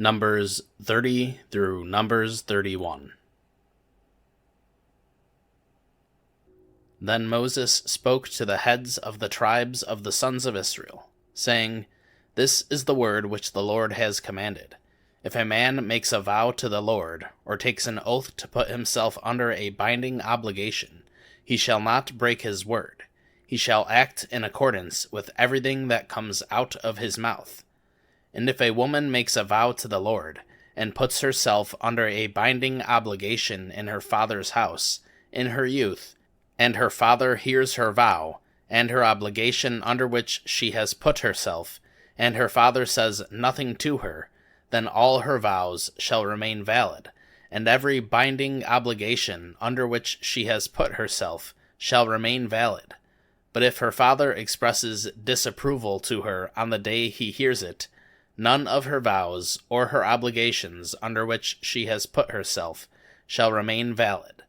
Numbers 30 through Numbers 31. Then Moses spoke to the heads of the tribes of the sons of Israel, saying, This is the word which the Lord has commanded. If a man makes a vow to the Lord, or takes an oath to put himself under a binding obligation, he shall not break his word. He shall act in accordance with everything that comes out of his mouth. And if a woman makes a vow to the Lord, and puts herself under a binding obligation in her father's house, in her youth, and her father hears her vow, and her obligation under which she has put herself, and her father says nothing to her, then all her vows shall remain valid, and every binding obligation under which she has put herself shall remain valid. But if her father expresses disapproval to her on the day he hears it, none of her vows or her obligations under which she has put herself shall remain valid,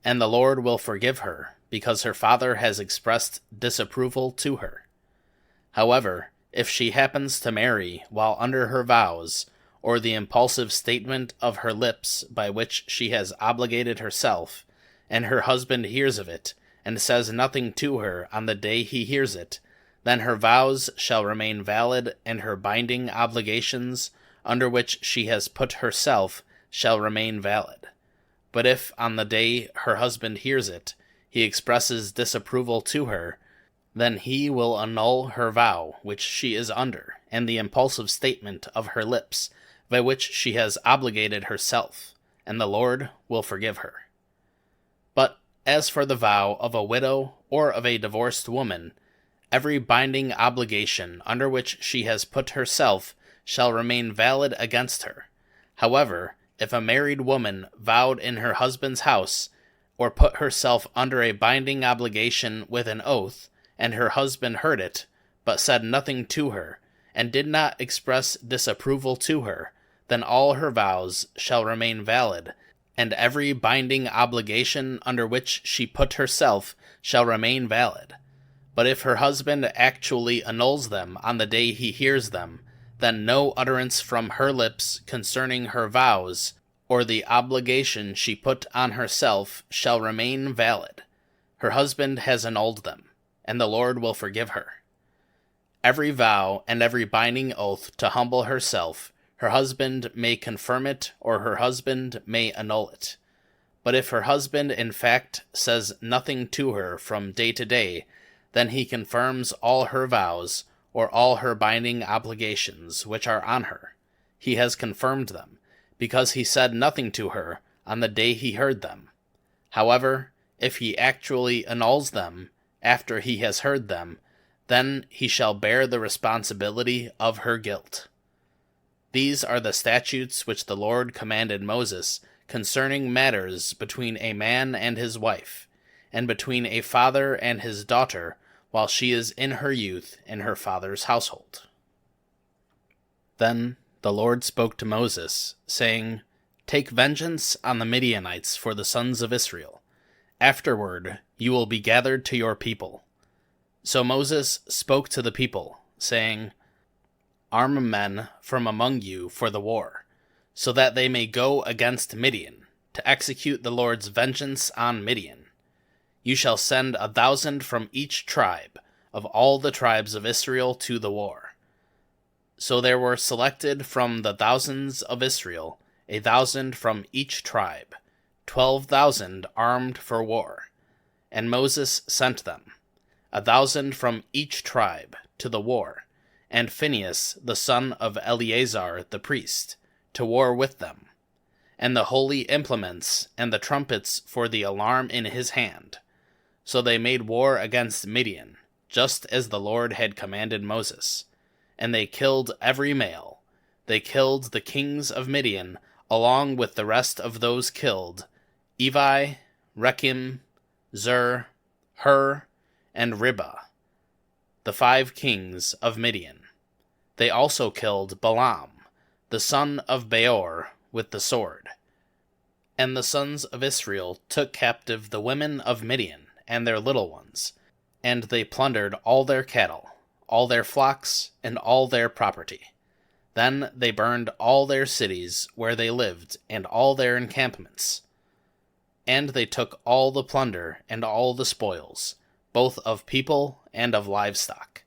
and the Lord will forgive her, because her father has expressed disapproval to her. However, if she happens to marry while under her vows, or the impulsive statement of her lips by which she has obligated herself, and her husband hears of it, and says nothing to her on the day he hears it, then her vows shall remain valid, and her binding obligations under which she has put herself shall remain valid. But if, on the day her husband hears it, he expresses disapproval to her, then he will annul her vow which she is under, and the impulsive statement of her lips, by which she has obligated herself, and the Lord will forgive her. But as for the vow of a widow or of a divorced woman, every binding obligation under which she has put herself shall remain valid against her. However, if a married woman vowed in her husband's house, or put herself under a binding obligation with an oath, and her husband heard it, but said nothing to her, and did not express disapproval to her, then all her vows shall remain valid, and every binding obligation under which she put herself shall remain valid. But if her husband actually annuls them on the day he hears them, then no utterance from her lips concerning her vows, or the obligation she put on herself, shall remain valid. Her husband has annulled them, and the Lord will forgive her. Every vow and every binding oath to humble herself, her husband may confirm it, or her husband may annul it. But if her husband in fact says nothing to her from day to day, then he confirms all her vows, or all her binding obligations which are on her. He has confirmed them, because he said nothing to her on the day he heard them. However, if he actually annuls them after he has heard them, then he shall bear the responsibility of her guilt. These are the statutes which the Lord commanded Moses concerning matters between a man and his wife, and between a father and his daughter, while she is in her youth in her father's household. Then the Lord spoke to Moses, saying, Take vengeance on the Midianites for the sons of Israel. Afterward you will be gathered to your people. So Moses spoke to the people, saying, Arm men from among you for the war, so that they may go against Midian, to execute the Lord's vengeance on Midian. You shall send 1,000 from each tribe of all the tribes of Israel to the war. So there were selected from the thousands of Israel 1,000 from each tribe, 12,000 armed for war. And Moses sent them, 1,000 from each tribe, to the war, and Phinehas the son of Eleazar the priest, to war with them, and the holy implements and the trumpets for the alarm in his hand. So they made war against Midian, just as the Lord had commanded Moses. And they killed every male. They killed the kings of Midian, along with the rest of those killed, Evi, Rechem, Zur, Hur, and Ribah, the 5 kings of Midian. They also killed Balaam, the son of Beor, with the sword. And the sons of Israel took captive the women of Midian, and their little ones, and they plundered all their cattle, all their flocks, and all their property. Then they burned all their cities where they lived, and all their encampments. And they took all the plunder and all the spoils, both of people and of livestock.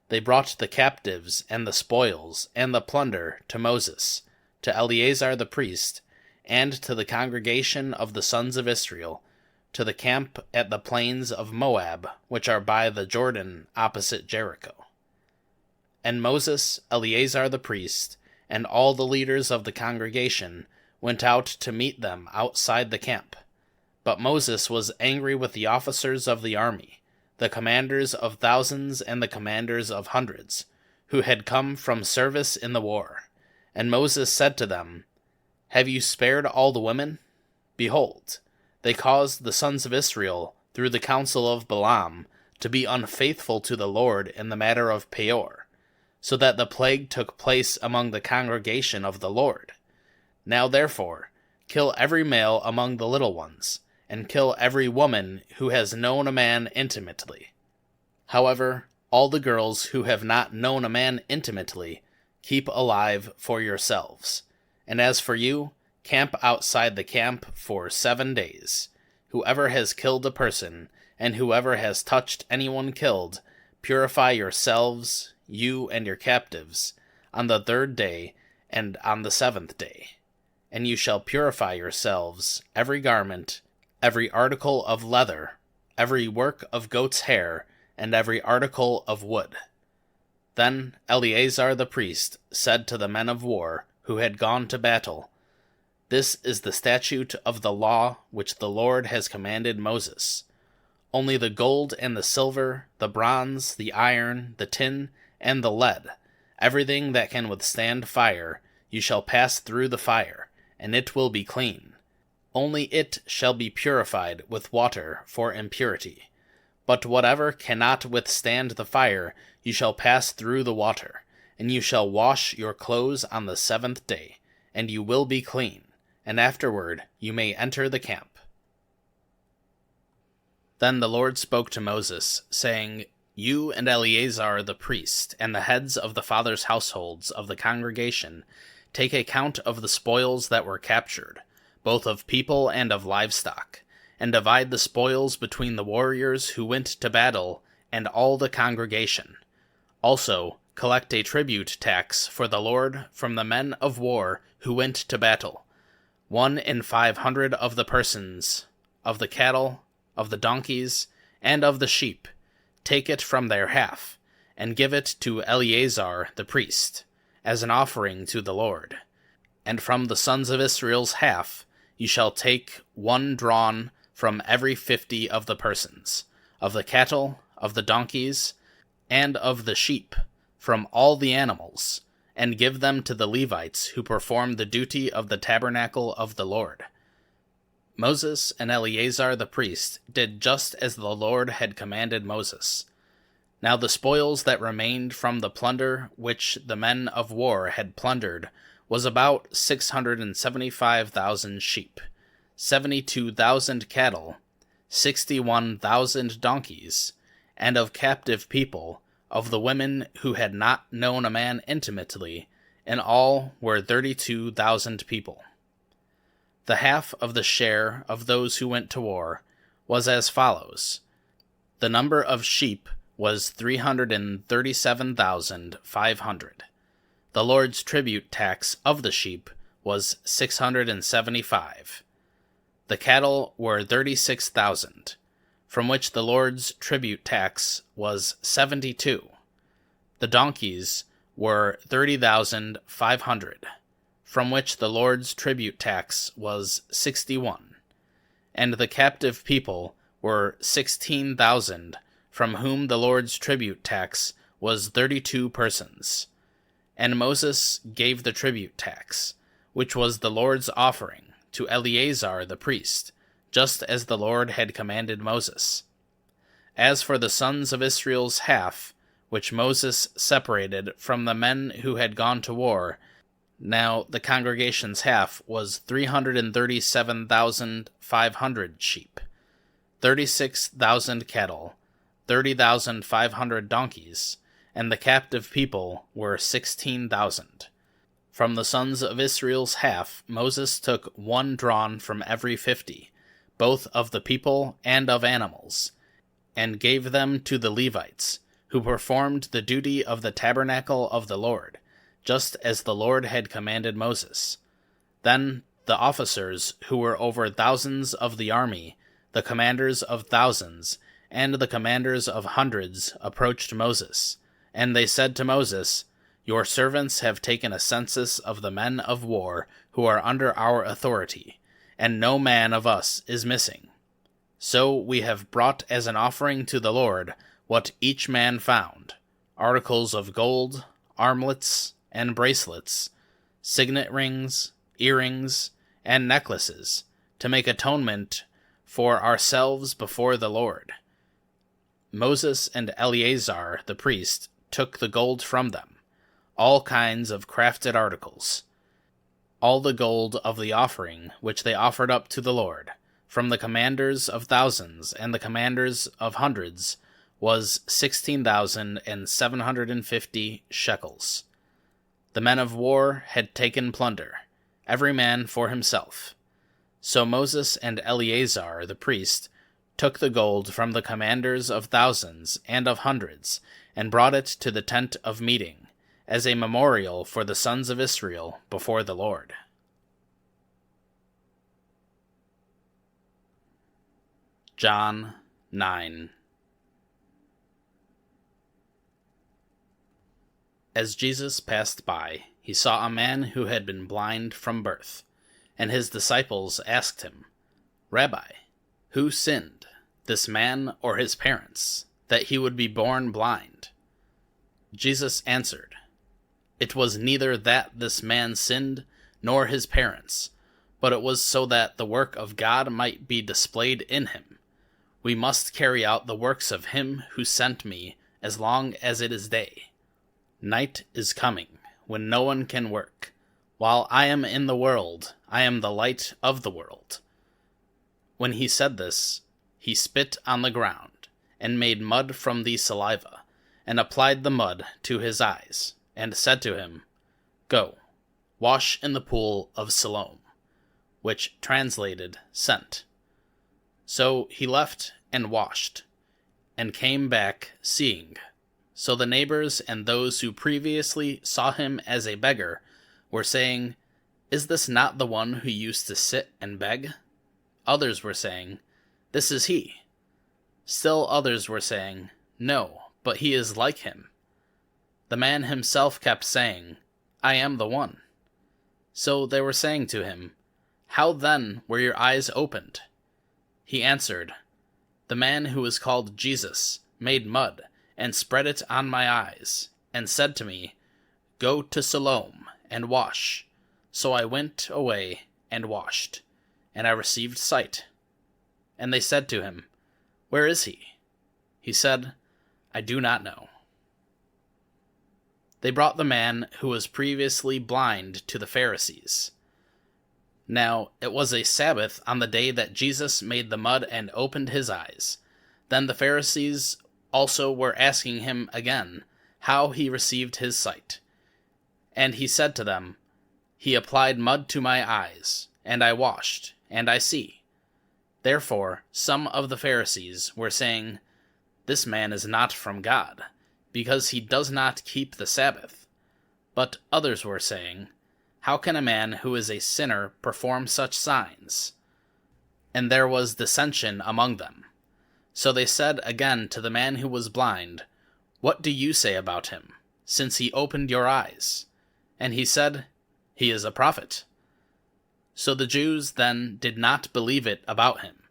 They brought the captives and the spoils and the plunder to Moses, to Eleazar the priest, and to the congregation of the sons of Israel, to the camp at the plains of Moab, which are by the Jordan opposite Jericho. And Moses, Eleazar the priest, and all the leaders of the congregation went out to meet them outside the camp. But Moses was angry with the officers of the army, the commanders of thousands and the commanders of hundreds, who had come from service in the war. And Moses said to them, "Have you spared all the women? Behold, they caused the sons of Israel, through the counsel of Balaam, to be unfaithful to the Lord in the matter of Peor, so that the plague took place among the congregation of the Lord. Now therefore, kill every male among the little ones, and kill every woman who has known a man intimately. However, all the girls who have not known a man intimately, keep alive for yourselves. And as for you, camp outside the camp for 7 days. Whoever has killed a person, and whoever has touched anyone killed, purify yourselves, you and your captives, on the 3rd day and on the 7th day. And you shall purify yourselves, every garment, every article of leather, every work of goat's hair, and every article of wood." Then Eleazar the priest said to the men of war who had gone to battle, "This is the statute of the law which the Lord has commanded Moses. Only the gold and the silver, the bronze, the iron, the tin, and the lead, everything that can withstand fire, you shall pass through the fire, and it will be clean. Only it shall be purified with water for impurity. But whatever cannot withstand the fire, you shall pass through the water, and you shall wash your clothes on the 7th day, and you will be clean, and afterward you may enter the camp." Then the Lord spoke to Moses, saying, "You and Eleazar the priest, and the heads of the fathers' households of the congregation, take account of the spoils that were captured, both of people and of livestock, and divide the spoils between the warriors who went to battle and all the congregation. Also, collect a tribute tax for the Lord from the men of war who went to battle, 1 in 500 of the persons, of the cattle, of the donkeys, and of the sheep. Take it from their half, and give it to Eleazar the priest, as an offering to the Lord. And from the sons of Israel's half, you shall take 1 drawn from every 50 of the persons, of the cattle, of the donkeys, and of the sheep, from all the animals, and give them to the Levites who perform the duty of the tabernacle of the Lord." Moses and Eleazar the priest did just as the Lord had commanded Moses. Now the spoils that remained from the plunder which the men of war had plundered was about 675,000 sheep, 72,000 cattle, 61,000 donkeys, and of captive people, of the women who had not known a man intimately, in all were 32,000 people. The half of the share of those who went to war was as follows. The number of sheep was 337,500. The Lord's tribute tax of the sheep was 675. The cattle were 36,000, from which the Lord's tribute tax was 72. The donkeys were 30,500, from which the Lord's tribute tax was 61. And the captive people were 16,000, from whom the Lord's tribute tax was 32 persons. And Moses gave the tribute tax, which was the Lord's offering, to Eleazar the priest, just as the Lord had commanded Moses. As for the sons of Israel's half, which Moses separated from the men who had gone to war, now the congregation's half was 337,500 sheep, 36,000 cattle, 30,500 donkeys, and the captive people were 16,000. From the sons of Israel's half, Moses took 1 drawn from every 50, both of the people and of animals, and gave them to the Levites, who performed the duty of the tabernacle of the Lord, just as the Lord had commanded Moses. Then the officers who were over thousands of the army, the commanders of thousands, and the commanders of hundreds approached Moses, and they said to Moses, "Your servants have taken a census of the men of war who are under our authority, and no man of us is missing. So we have brought as an offering to the Lord what each man found, articles of gold, armlets, and bracelets, signet rings, earrings, and necklaces, to make atonement for ourselves before the Lord." Moses and Eleazar the priest took the gold from them, all kinds of crafted articles, all the gold of the offering which they offered up to the Lord, from the commanders of thousands and the commanders of hundreds, was 16,750 shekels. The men of war had taken plunder, every man for himself. So Moses and Eleazar the priest took the gold from the commanders of thousands and of hundreds, and brought it to the tent of meeting, as a memorial for the sons of Israel before the Lord. John 9. As Jesus passed by, he saw a man who had been blind from birth, and his disciples asked him, "Rabbi, who sinned, this man or his parents, that he would be born blind?" Jesus answered, "It was neither that this man sinned, nor his parents, but it was so that the work of God might be displayed in him. We must carry out the works of him who sent me as long as it is day. Night is coming, when no one can work. While I am in the world, I am the light of the world." When he said this, he spit on the ground, and made mud from the saliva, and applied the mud to his eyes, and said to him, "Go, wash in the pool of Siloam," which translated sent. So he left and washed, and came back seeing. So the neighbors and those who previously saw him as a beggar were saying, "Is this not the one who used to sit and beg?" Others were saying, "This is he." Still others were saying, "No, but he is like him." The man himself kept saying, "I am the one." So they were saying to him, "How then were your eyes opened?" He answered, "The man who is called Jesus made mud and spread it on my eyes, and said to me, 'Go to Siloam and wash.' So I went away and washed, and I received sight." And they said to him, "Where is he?" He said, "I do not know." They brought the man who was previously blind to the Pharisees. Now it was a Sabbath on the day that Jesus made the mud and opened his eyes. Then the Pharisees also were asking him again how he received his sight. And he said to them, "He applied mud to my eyes, and I washed, and I see." Therefore some of the Pharisees were saying, "This man is not from God, because he does not keep the Sabbath." But others were saying, "How can a man who is a sinner perform such signs?" And there was dissension among them. So they said again to the man who was blind, "What do you say about him, since he opened your eyes?" And he said, "He is a prophet." So the Jews then did not believe it about him,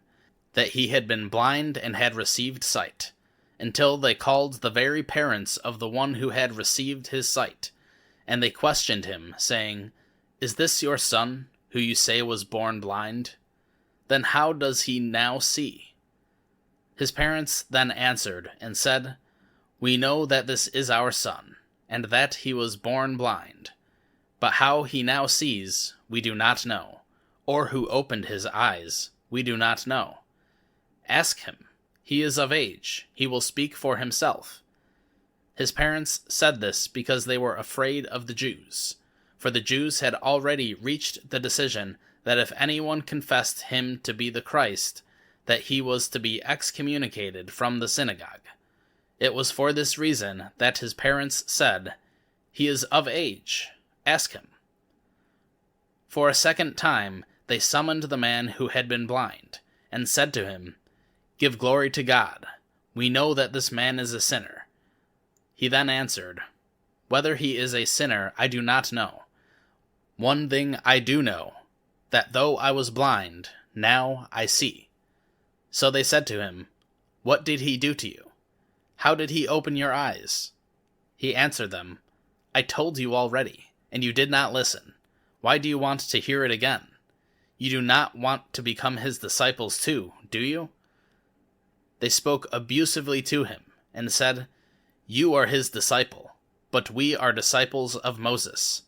that he had been blind and had received sight, until they called the very parents of the one who had received his sight, and they questioned him, saying, "Is this your son, who you say was born blind? Then how does he now see?" His parents then answered and said, "We know that this is our son, and that he was born blind. But how he now sees, we do not know, or who opened his eyes, we do not know. Ask him. He is of age. He will speak for himself." His parents said this because they were afraid of the Jews, for the Jews had already reached the decision that if anyone confessed him to be the Christ, that he was to be excommunicated from the synagogue. It was for this reason that his parents said, "He is of age, ask him." For a second time they summoned the man who had been blind, and said to him, "Give glory to God. We know that this man is a sinner." He then answered, "Whether he is a sinner I do not know. One thing I do know, that though I was blind, now I see." So they said to him, "What did he do to you? How did he open your eyes?" He answered them, "I told you already, and you did not listen. Why do you want to hear it again? You do not want to become his disciples too, do you?" They spoke abusively to him, and said, "You are his disciple, but we are disciples of Moses.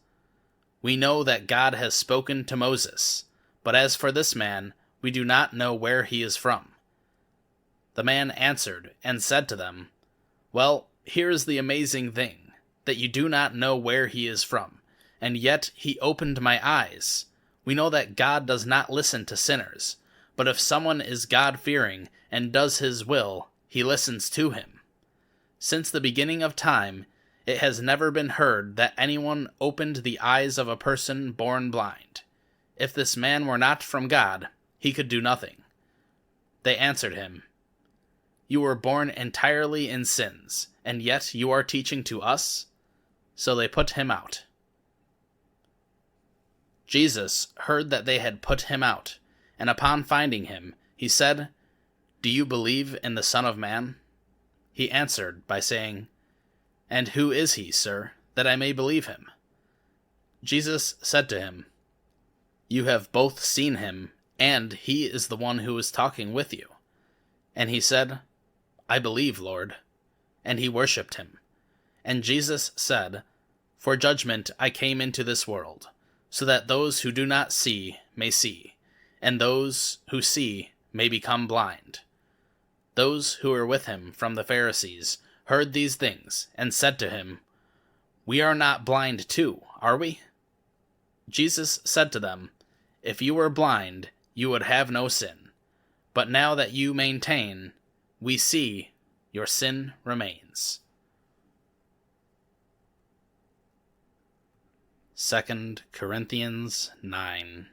We know that God has spoken to Moses, but as for this man, we do not know where he is from." The man answered and said to them, "Well, here is the amazing thing, that you do not know where he is from, and yet he opened my eyes. We know that God does not listen to sinners, but if someone is God-fearing and does his will, he listens to him. Since the beginning of time, it has never been heard that anyone opened the eyes of a person born blind. If this man were not from God, he could do nothing." They answered him, "You were born entirely in sins, and yet you are teaching to us?" So they put him out. Jesus heard that they had put him out, and upon finding him, he said, "Do you believe in the Son of Man?" He answered by saying, "And who is he, sir, that I may believe him?" Jesus said to him, "You have both seen him, and he is the one who is talking with you." And he said, "I believe, Lord." And he worshipped him. And Jesus said, "For judgment I came into this world, so that those who do not see may see, and those who see may become blind." Those who were with him from the Pharisees heard these things, and said to him, "We are not blind too, are we?" Jesus said to them, "If you were blind, you would have no sin. But now that you maintain, 'We see,' your sin remains." 2 Corinthians 9.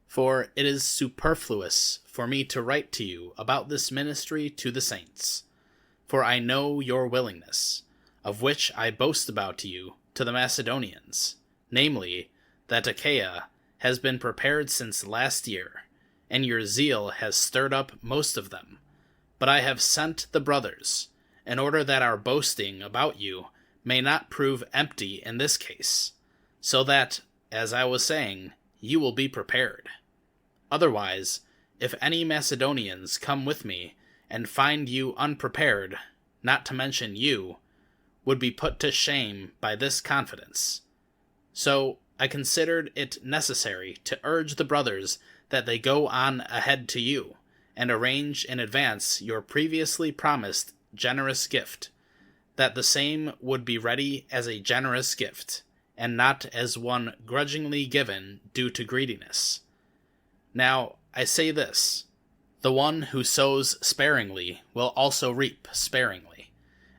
For it is superfluous for me to write to you about this ministry to the saints. For I know your willingness, of which I boast about you to the Macedonians, namely, that Achaia has been prepared since last year, and your zeal has stirred up most of them. But I have sent the brothers, in order that our boasting about you may not prove empty in this case, so that, as I was saying, you will be prepared. Otherwise, if any Macedonians come with me and find you unprepared, not to mention you, would be put to shame by this confidence. So I considered it necessary to urge the brothers that they go on ahead to you, and arrange in advance your previously promised generous gift, that the same would be ready as a generous gift, and not as one grudgingly given due to greediness. Now, I say this, the one who sows sparingly will also reap sparingly,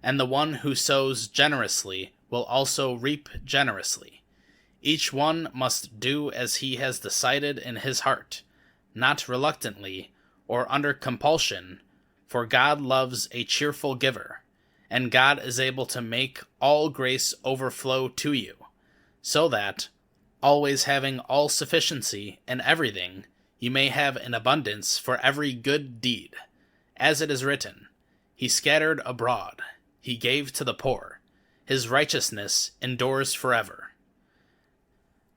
and the one who sows generously will also reap generously. Each one must do as he has decided in his heart, not reluctantly or under compulsion, for God loves a cheerful giver, and God is able to make all grace overflow to you, so that, always having all sufficiency in everything, you may have an abundance for every good deed. As it is written, "He scattered abroad, he gave to the poor, his righteousness endures forever."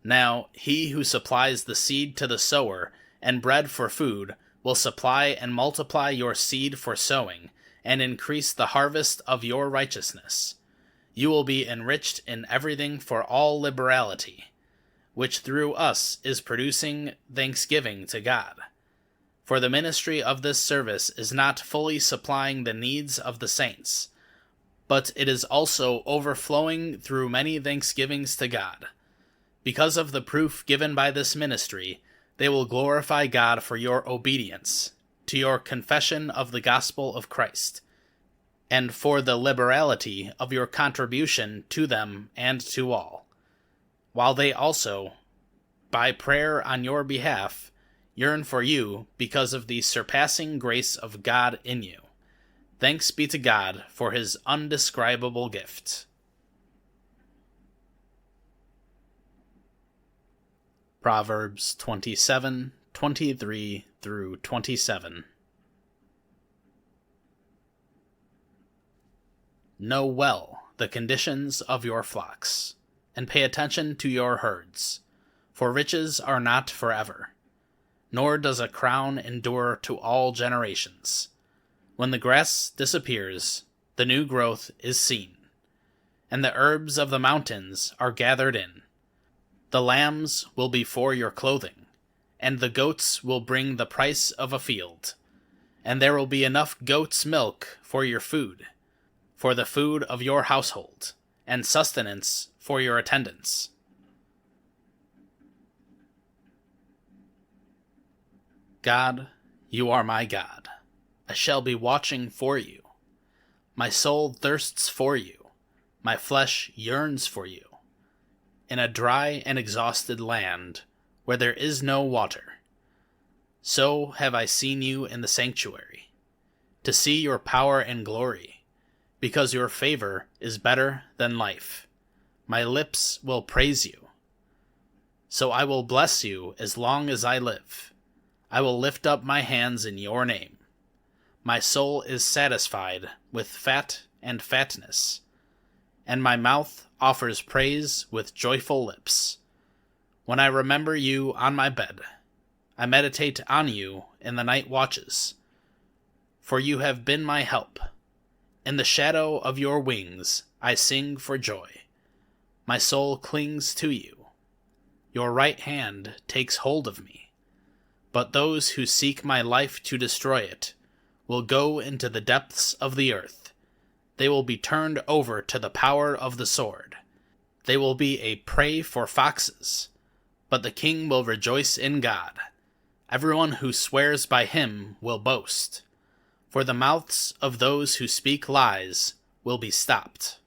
Now he who supplies the seed to the sower and bread for food will supply and multiply your seed for sowing, and increase the harvest of your righteousness. You will be enriched in everything for all liberality, which through us is producing thanksgiving to God. For the ministry of this service is not fully supplying the needs of the saints, but it is also overflowing through many thanksgivings to God. Because of the proof given by this ministry, they will glorify God for your obedience to your confession of the gospel of Christ, and for the liberality of your contribution to them and to all, while they also, by prayer on your behalf, yearn for you because of the surpassing grace of God in you. Thanks be to God for his undescribable gift. Proverbs 27:23 through 27. Know well the conditions of your flocks, and pay attention to your herds, for riches are not forever, nor does a crown endure to all generations. When the grass disappears, the new growth is seen, and the herbs of the mountains are gathered in. The lambs will be for your clothing, and the goats will bring the price of a field, and there will be enough goat's milk for your food, for the food of your household, and sustenance for your attendants. God, you are my God. I shall be watching for you. My soul thirsts for you. My flesh yearns for you. In a dry and exhausted land, where there is no water. So have I seen you in the sanctuary, to see your power and glory, because your favor is better than life. My lips will praise you. So I will bless you as long as I live. I will lift up my hands in your name. My soul is satisfied with fat and fatness, and my mouth offers praise with joyful lips. When I remember you on my bed, I meditate on you in the night watches, for you have been my help. In the shadow of your wings I sing for joy. My soul clings to you. Your right hand takes hold of me. But those who seek my life to destroy it will go into the depths of the earth. They will be turned over to the power of the sword. They will be a prey for foxes. But the king will rejoice in God. Everyone who swears by him will boast. For the mouths of those who speak lies will be stopped.